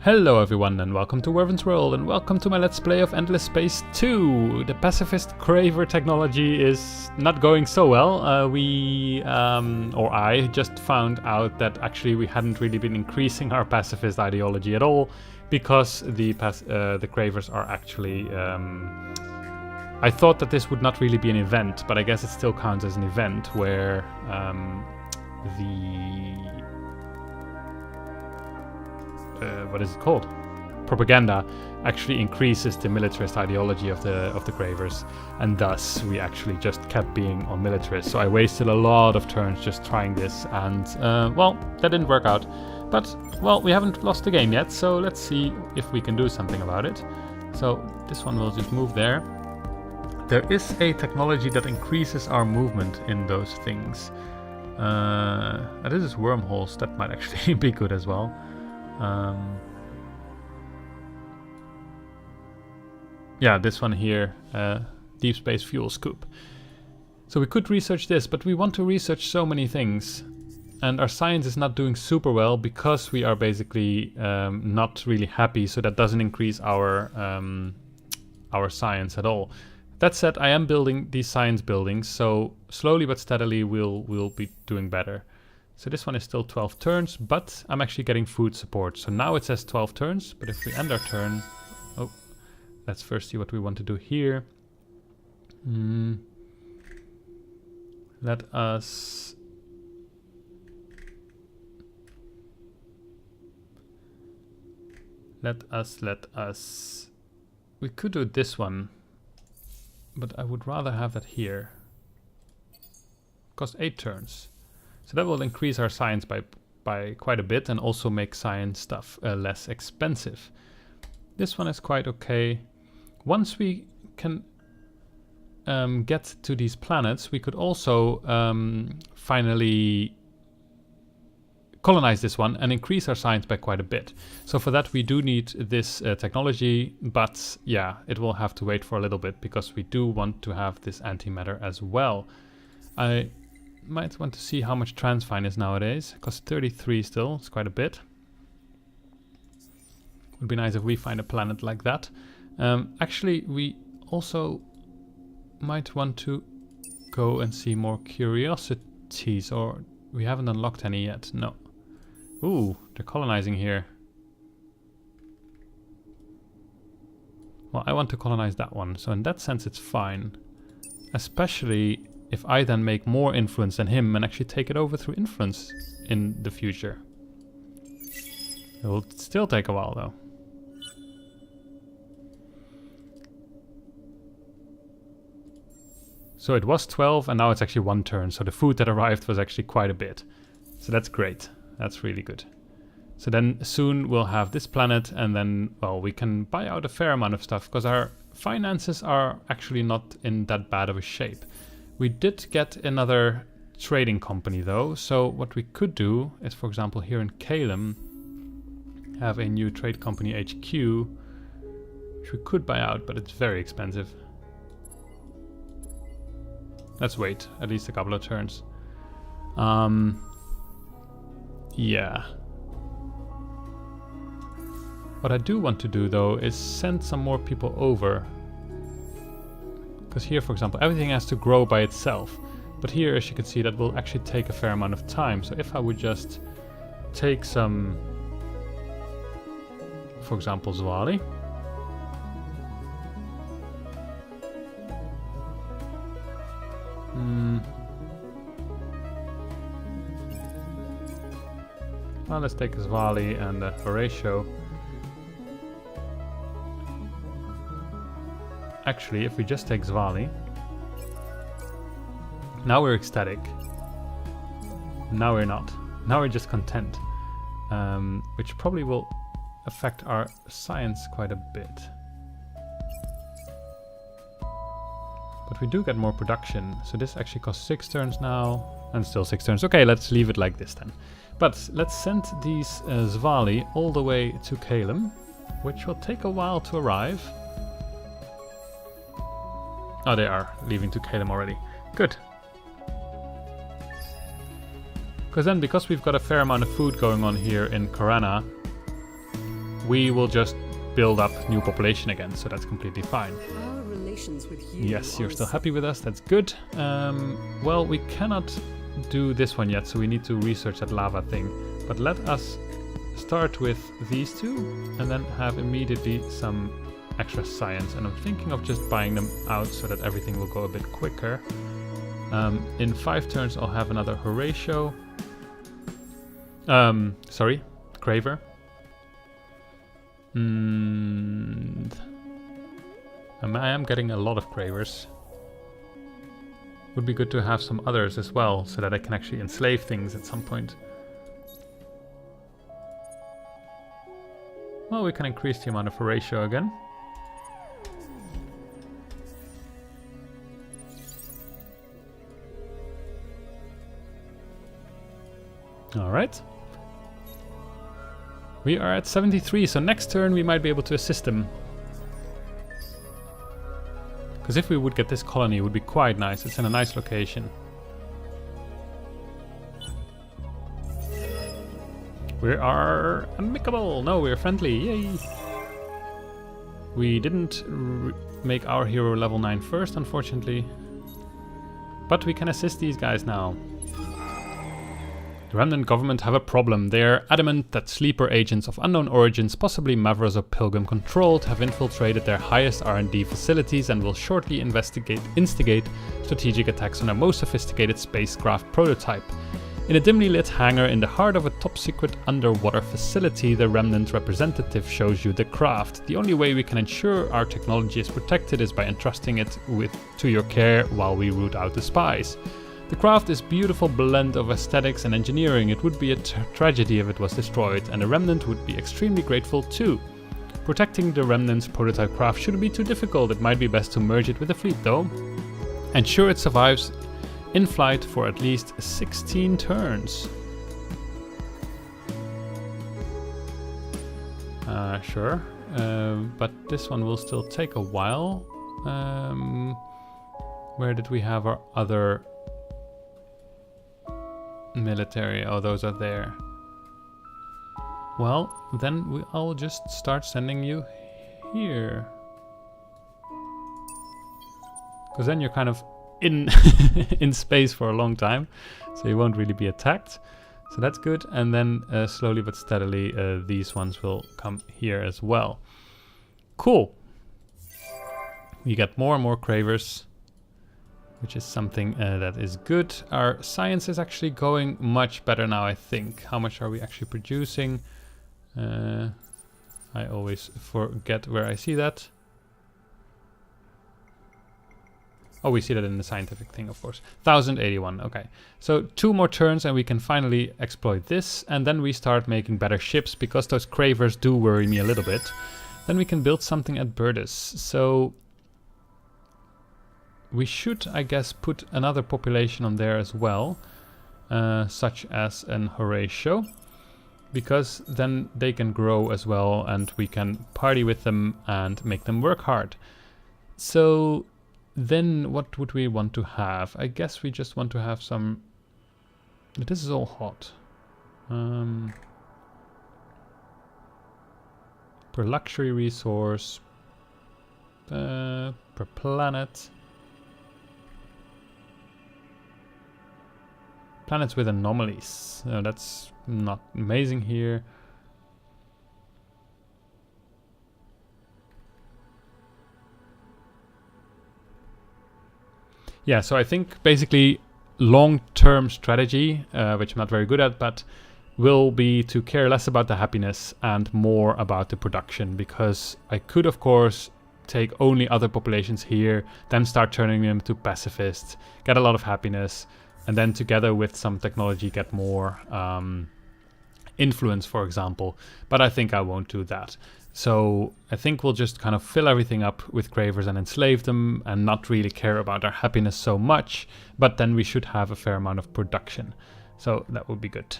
Hello everyone and welcome to Werven's World and welcome to my Let's Play of Endless Space 2. The Pacifist Craver technology is not going so well. I just found out that actually we hadn't really been increasing our pacifist ideology at all because the Cravers are actually... I thought that this would not really be an event, but I guess it still counts as an event where what is it called? Propaganda actually increases the militarist ideology of the Cravers, and thus we actually just kept being on militarist. So I wasted a lot of turns just trying this, and well, that didn't work out. But well, we haven't lost the game yet, so let's see if we can do something about it. So this one will just move there. There is a technology that increases our movement in those things. This is wormholes. That might actually be good as well. Yeah, this one here, deep space fuel scoop. So we could research this, but we want to research so many things, and our science is not doing super well because we are basically not really happy. So that doesn't increase our science at all. That said, I am building these science buildings, so slowly but steadily we'll be doing better. So this one is still 12 turns, but I'm actually getting food support. So now it says 12 turns, but if we end our turn... Oh, let's first see what we want to do here. Let us... We could do this one, but I would rather have that here. Cost 8 turns. So that will increase our science by quite a bit and also make science stuff less expensive. This one is quite okay. Once we can get to these planets, we could also finally colonize this one and increase our science by quite a bit. So for that we do need this technology, but yeah, it will have to wait for a little bit because we do want to have this antimatter as well. I might want to see how much transfine is nowadays. It costs 33 still, it's quite a bit. Would be nice if we find a planet like that. Actually, we also might want to go and see more curiosities, or we haven't unlocked any yet, no. Ooh, they're colonizing here. Well, I want to colonize that one, so in that sense it's fine. Especially if I then make more influence than him and actually take it over through influence in the future. It will still take a while though. So it was 12 and now it's actually 1 turn. So the food that arrived was actually quite a bit. So that's great. That's really good. So then soon we'll have this planet, and then, well, we can buy out a fair amount of stuff because our finances are actually not in that bad of a shape. We did get another trading company though, so what we could do is, for example, here in Calem, have a new trade company HQ, which we could buy out, but it's very expensive. Let's wait at least a couple of turns. Yeah. What I do want to do though is send some more people over. Because here, for example, everything has to grow by itself. But here, as you can see, that will actually take a fair amount of time. So if I would just take some, for example, Zwali. Well, let's take Zwali and Horatio. Actually, if we just take Zwali, now we're ecstatic. Now we're not. Now we're just content, which probably will affect our science quite a bit. But we do get more production, so this actually costs 6 turns now, and still 6 turns. Okay, let's leave it like this then. But let's send these Zwali all the way to Calem, which will take a while to arrive. Oh, they are leaving to Calem already. Good. Because we've got a fair amount of food going on here in Corana, we will just build up new population again, so that's completely fine. Our relations with you Yes, you're still happy with us, that's good. Well, we cannot do this one yet, so we need to research that lava thing. But let us start with these two, and then have immediately some extra science. And I'm thinking of just buying them out so that everything will go a bit quicker. In 5 turns I'll have another Horatio. Sorry, Craver. And I am getting a lot of Cravers. Would be good to have some others as well, so that I can actually enslave things at some point. Well, we can increase the amount of Horatio again. Alright. We are at 73, so next turn we might be able to assist him. Because if we would get this colony, it would be quite nice. It's in a nice location. We are amicable. No, we're friendly. Yay! We didn't make our hero level 9 first, unfortunately. But we can assist these guys now. The Remnant government have a problem. They are adamant that sleeper agents of unknown origins, possibly Mavros or Pilgrim controlled, have infiltrated their highest R&D facilities and will shortly instigate strategic attacks on their most sophisticated spacecraft prototype. In a dimly lit hangar in the heart of a top-secret underwater facility, the Remnant representative shows you the craft. The only way we can ensure our technology is protected is by entrusting it to your care while we root out the spies. The craft is a beautiful blend of aesthetics and engineering. It would be a tragedy if it was destroyed, and the Remnant would be extremely grateful too. Protecting the Remnant's prototype craft shouldn't be too difficult. It might be best to merge it with the fleet though. Ensure it survives in flight for at least 16 turns. Sure, but this one will still take a while. Where did we have our other military? Oh, those are there. Well, then I'll just start sending you here. Because then you're kind of in in space for a long time, so you won't really be attacked. So that's good. And then slowly but steadily these ones will come here as well. Cool. We get more and more Cravers, which is something that is good. Our science is actually going much better now, I think. How much are we actually producing? I always forget where I see that. Oh, we see that in the scientific thing, of course. 1081, okay. So 2 more turns and we can finally exploit this. And then we start making better ships, because those Cravers do worry me a little bit. Then we can build something at Burdus. So we should, I guess, put another population on there as well. Such as an Horatio. Because then they can grow as well and we can party with them and make them work hard. So then what would we want to have? I guess we just want to have some... This is all hot. Per luxury resource. Per planet. Planets with anomalies. That's not amazing here. Yeah, so I think basically long-term strategy, which I'm not very good at, but will be to care less about the happiness and more about the production, because I could, of course, take only other populations here, then start turning them to pacifists, get a lot of happiness, and then together with some technology get more influence, for example. But I think I won't do that. So I think we'll just kind of fill everything up with Cravers and enslave them and not really care about our happiness so much. But then we should have a fair amount of production. So that would be good.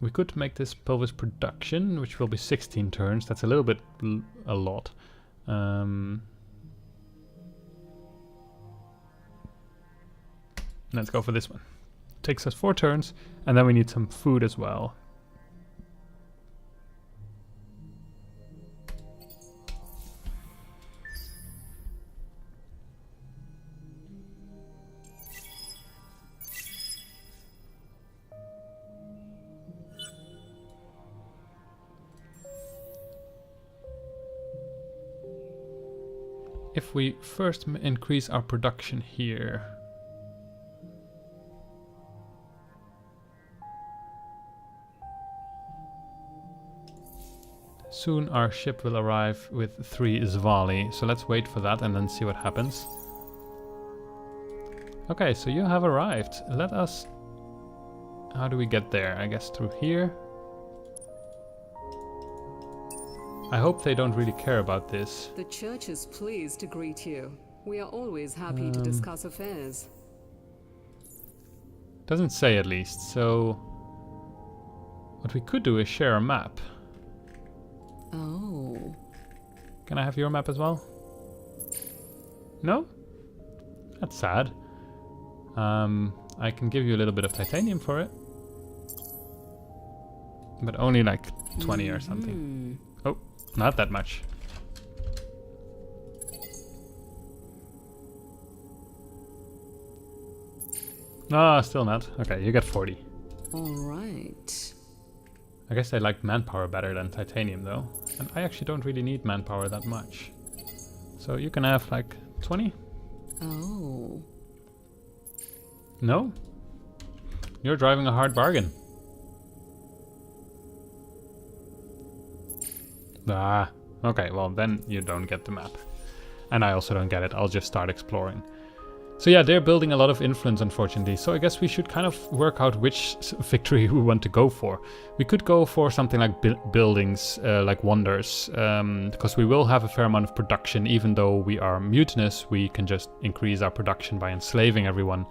We could make this Pelvis production, which will be 16 turns. That's a little bit a lot. Let's go for this one. Takes us 4 turns, and then we need some food as well. if we first increase our production here. Soon our ship will arrive with 3 Zvali, so let's wait for that and then see what happens. Okay, so you have arrived. Let us... How do we get there? I guess through here. I hope they don't really care about this. The church is pleased to greet you. We are always happy to discuss affairs. Doesn't say at least, so... What we could do is share a map. Oh. Can I have your map as well? No? That's sad. I can give you a little bit of titanium for it. But only like 20 or something. Oh, not that much. No, still not. Okay, you get 40. All right. I guess I like manpower better than titanium though. And I actually don't really need manpower that much. So you can have like 20? Oh. No? You're driving a hard bargain. Ah, okay, well then you don't get the map. And I also don't get it, I'll just start exploring. So yeah, they're building a lot of influence, unfortunately. So I guess we should kind of work out which victory we want to go for. We could go for something like buildings, like wonders, because we will have a fair amount of production. Even though we are mutinous, we can just increase our production by enslaving everyone.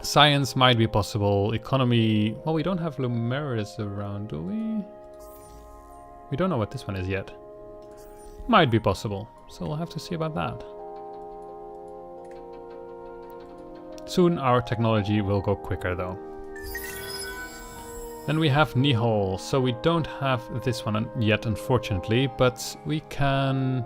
Science might be possible. Economy, well, we don't have Lumeris around, do we? We don't know what this one is yet. Might be possible, so we'll have to see about that. Soon our technology will go quicker though. Then we have Nihol, so we don't have this one yet unfortunately, but we can...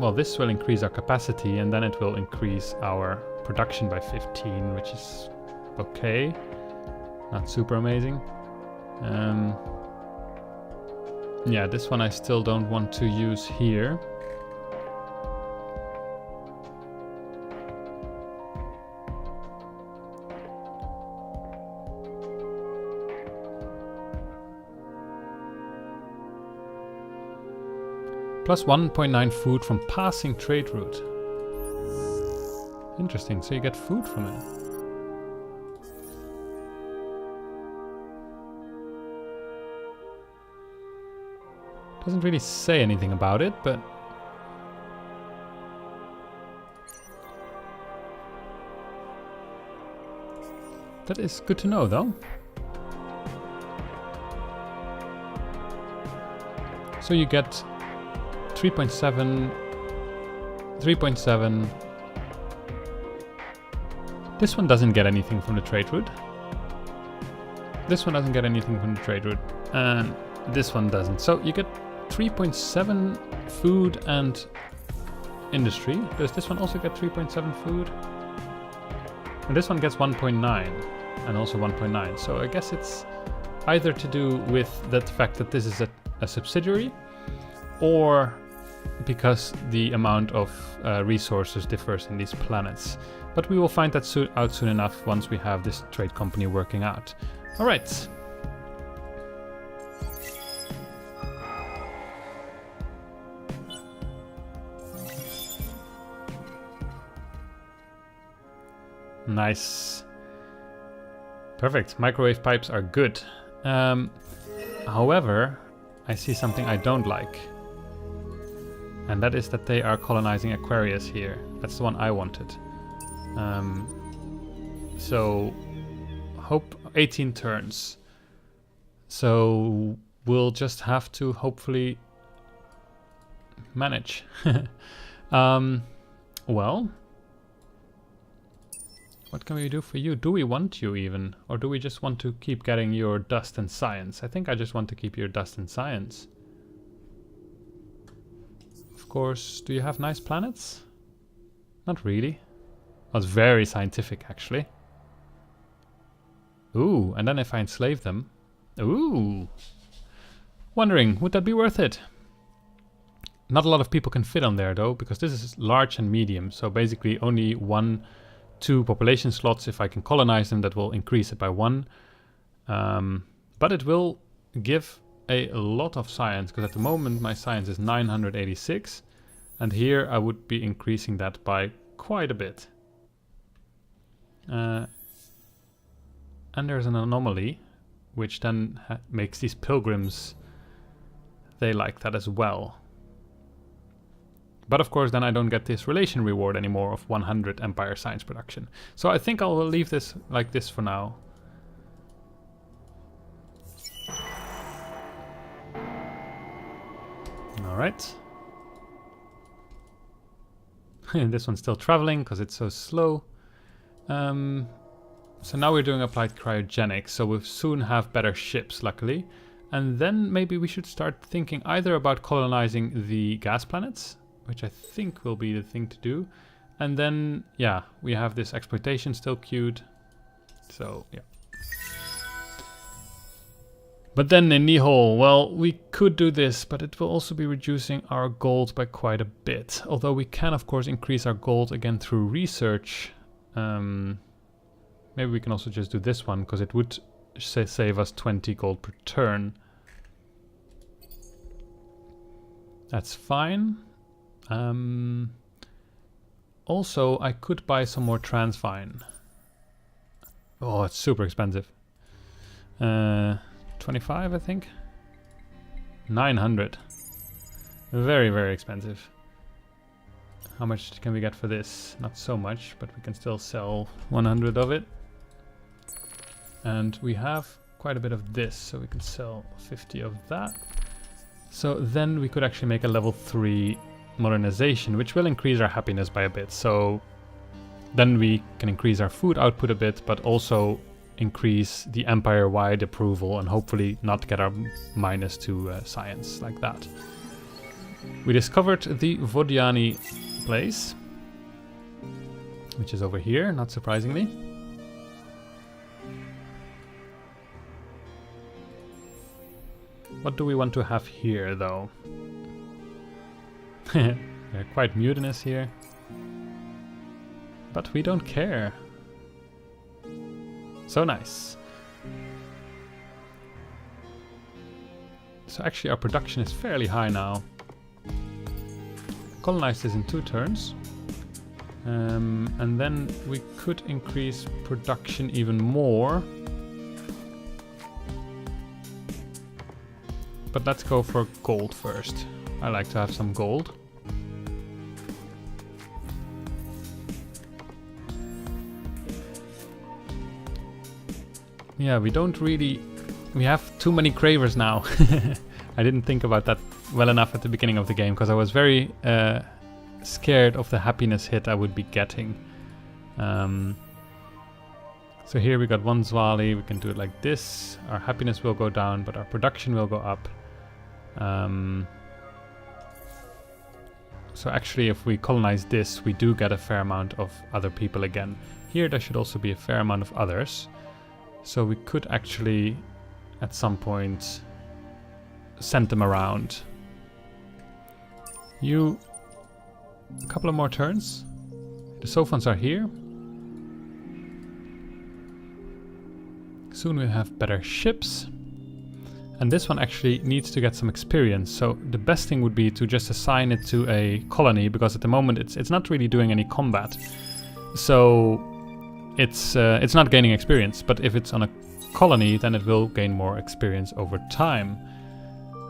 Well, this will increase our capacity and then it will increase our production by 15, which is okay. Not super amazing. Yeah, this one I still don't want to use here. Plus 1.9 food from passing trade route. Interesting, so you get food from it. Doesn't really say anything about it, but... That is good to know, though. So you get 3.7, 3.7. This one doesn't get anything from the trade route. This one doesn't get anything from the trade route. And this one doesn't. So you get 3.7 food and industry. Does this one also get 3.7 food? And this one gets 1.9 and also 1.9. So I guess it's either to do with the fact that this is a subsidiary, or because the amount of resources differs in these planets. But we will find that out soon enough once we have this trade company working out. All right. Nice. Perfect. Microwave pipes are good. However, I see something I don't like. And that is that they are colonizing Aquarius here. That's the one I wanted. So, hope 18 turns. So, we'll just have to hopefully manage. Well, what can we do for you? Do we want you even? Or do we just want to keep getting your dust and science? I think I just want to keep your dust and science. Of course, do you have nice planets? Not really. Well, it's very scientific, actually. Ooh, and then if I enslave them... Ooh! Wondering, would that be worth it? Not a lot of people can fit on there though, because this is large and medium. So basically only 2 population slots. If I can colonize them, that will increase it by 1. But it will give a lot of science, because at the moment my science is 986. And here I would be increasing that by quite a bit. And there's an anomaly, which then makes these pilgrims, they like that as well. But of course then I don't get this relation reward anymore of 100 empire science production. So I think I'll leave this like this for now. Alright. This one's still traveling because it's so slow. So now we're doing applied cryogenics, so we'll soon have better ships, luckily. And then maybe we should start thinking either about colonizing the gas planets, which I think will be the thing to do. And then, yeah, we have this exploitation still queued. So, yeah. But then in Nihol, well, we could do this, but it will also be reducing our gold by quite a bit. Although we can, of course, increase our gold again through research. Maybe we can also just do this one, because it would save us 20 gold per turn. That's fine. Also, I could buy some more transfine. Oh, it's super expensive. 25, I think. 900. Very, very expensive. How much can we get for this? Not so much, but we can still sell 100 of it. And we have quite a bit of this, so we can sell 50 of that. So then we could actually make a level 3 modernization, which will increase our happiness by a bit. So then we can increase our food output a bit, but also increase the empire-wide approval and hopefully not get our -2 science like that. We discovered the Vodiani place, which is over here, not surprisingly. What do we want to have here, though? They're quite mutinous here. But we don't care. So nice. So actually our production is fairly high now. Colonize this in 2 turns. And then we could increase production even more. But let's go for gold first. I like to have some gold. Yeah, we don't really... We have too many Cravers now. I didn't think about that well enough at the beginning of the game, because I was very scared of the happiness hit I would be getting. So here we got 1 Zwali, we can do it like this. Our happiness will go down, but our production will go up. So actually if we colonize this, we do get a fair amount of other people again. Here there should also be a fair amount of others. So we could actually, at some point, send them around. You... A couple of more turns. The Sophons are here. Soon we'll have better ships. And this one actually needs to get some experience. So the best thing would be to just assign it to a colony, because at the moment it's not really doing any combat. So it's not gaining experience. But if it's on a colony, then it will gain more experience over time.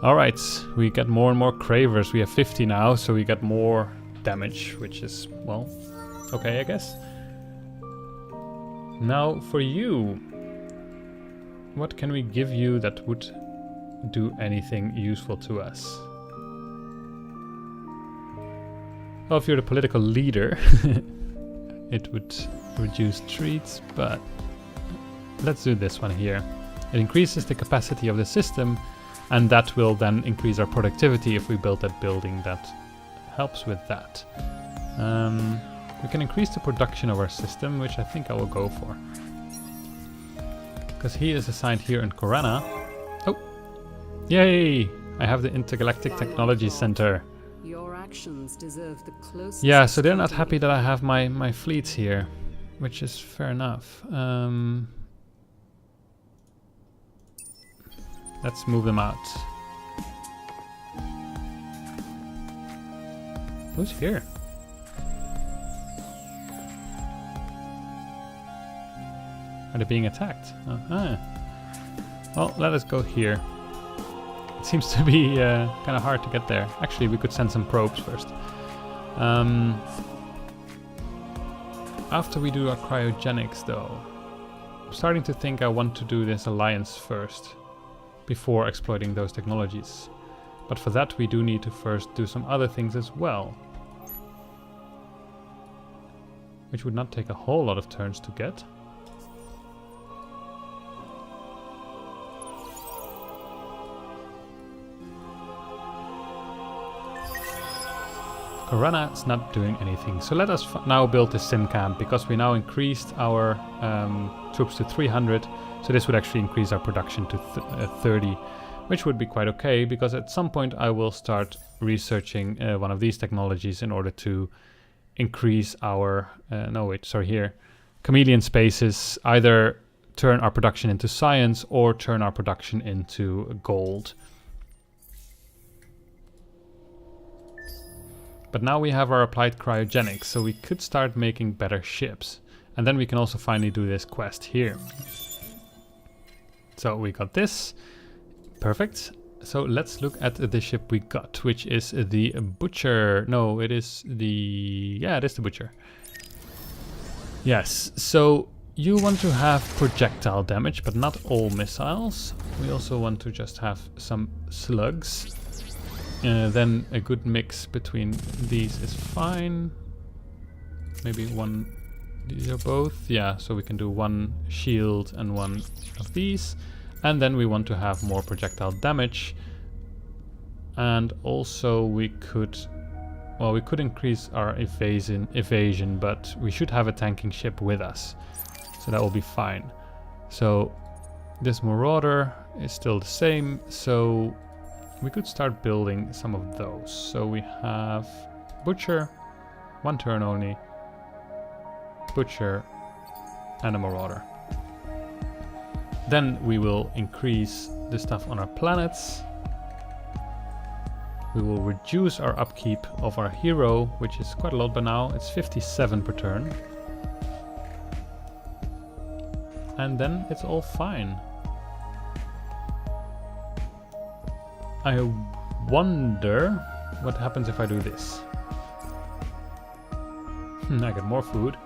Alright, we get more and more Cravers. We have 50 now, so we get more damage, which is, well, okay, I guess. Now for you, what can we give you that would do anything useful to us? Well, if you're the political leader, it would reduce treats, but let's do this one here. It increases the capacity of the system, and that will then increase our productivity if we build that building that helps with that. We can increase the production of our system, which I think I will go for. Because he is assigned here in Corana. Oh! Yay! I have the Intergalactic Technology Center. Your actions deserve the closest. Yeah, so they're not happy that I have my fleets here, which is fair enough. Let's move them out. Who's here? Are they being attacked? Uh-huh. Well, let us go here. It seems to be kind of hard to get there. Actually, we could send some probes first. After we do our cryogenics, though, I'm starting to think I want to do this alliance first, before exploiting those technologies. But for that, we do need to first do some other things as well. Which would not take a whole lot of turns to get. Corona is not doing anything, so let us now build the sim camp, because we now increased our troops to 300, so this would actually increase our production to 30, which would be quite okay, because at some point I will start researching one of these technologies in order to increase our, chameleon spaces, either turn our production into science or turn our production into gold. But now we have our applied cryogenics, so we could start making better ships. And then we can also finally do this quest here. So we got this. Perfect. So let's look at the ship we got, which is the Butcher. No, it is the... Yeah, it is the Butcher. Yes, so you want to have projectile damage, but not all missiles. We also want to just have some slugs. Then a good mix between these is fine. Maybe one... These are both. Yeah, so we can do one shield and one of these. And then we want to have more projectile damage. And also we could... Well, we could increase our evasion, but we should have a tanking ship with us. So that will be fine. So this Marauder is still the same, so we could start building some of those. So we have Butcher, one turn only, Butcher, and a Marauder. Then we will increase the stuff on our planets. We will reduce our upkeep of our hero, which is quite a lot by now. It's 57 per turn. And then it's all fine. I wonder what happens if I do this. I get more food.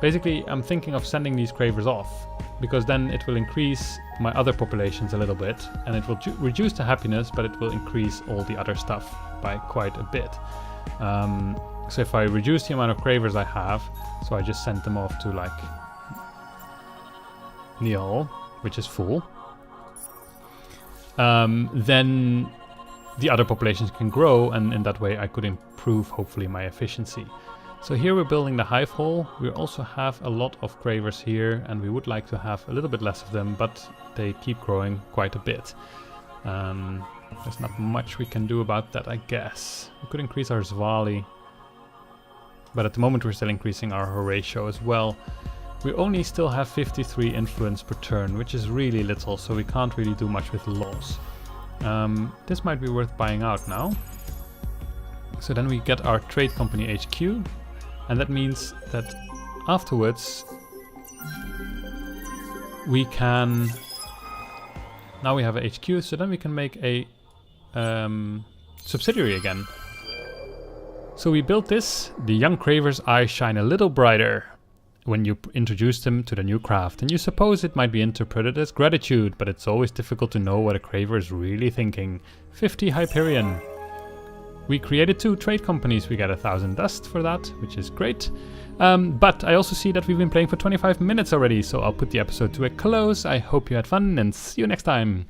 Basically, I'm thinking of sending these Cravers off, because then it will increase my other populations a little bit, and it will reduce the happiness, but it will increase all the other stuff by quite a bit. So if I reduce the amount of Cravers I have, so I just send them off to like Neil, which is full, then the other populations can grow, and in that way I could improve hopefully my efficiency. So here we're building the hive hole. We also have a lot of Cravers here, and we would like to have a little bit less of them, but they keep growing quite a bit. There's not much we can do about that, I guess. We could increase our Zvali, but at the moment we're still increasing our Horatio as well. We only still have 53 influence per turn, which is really little, so we can't really do much with laws. This might be worth buying out now. So then we get our trade company HQ, and that means that afterwards we can... Now we have a HQ, so then we can make a subsidiary again. So we built this. The young Cravers' eyes shine a little brighter when you introduce them to the new craft, and you suppose it might be interpreted as gratitude, but it's always difficult to know what a Craver is really thinking. 50 Hyperion. We created 2 trade companies. We got 1,000 dust for that, which is great. But I also see that we've been playing for 25 minutes already, so I'll put the episode to a close. I hope you had fun, and see you next time.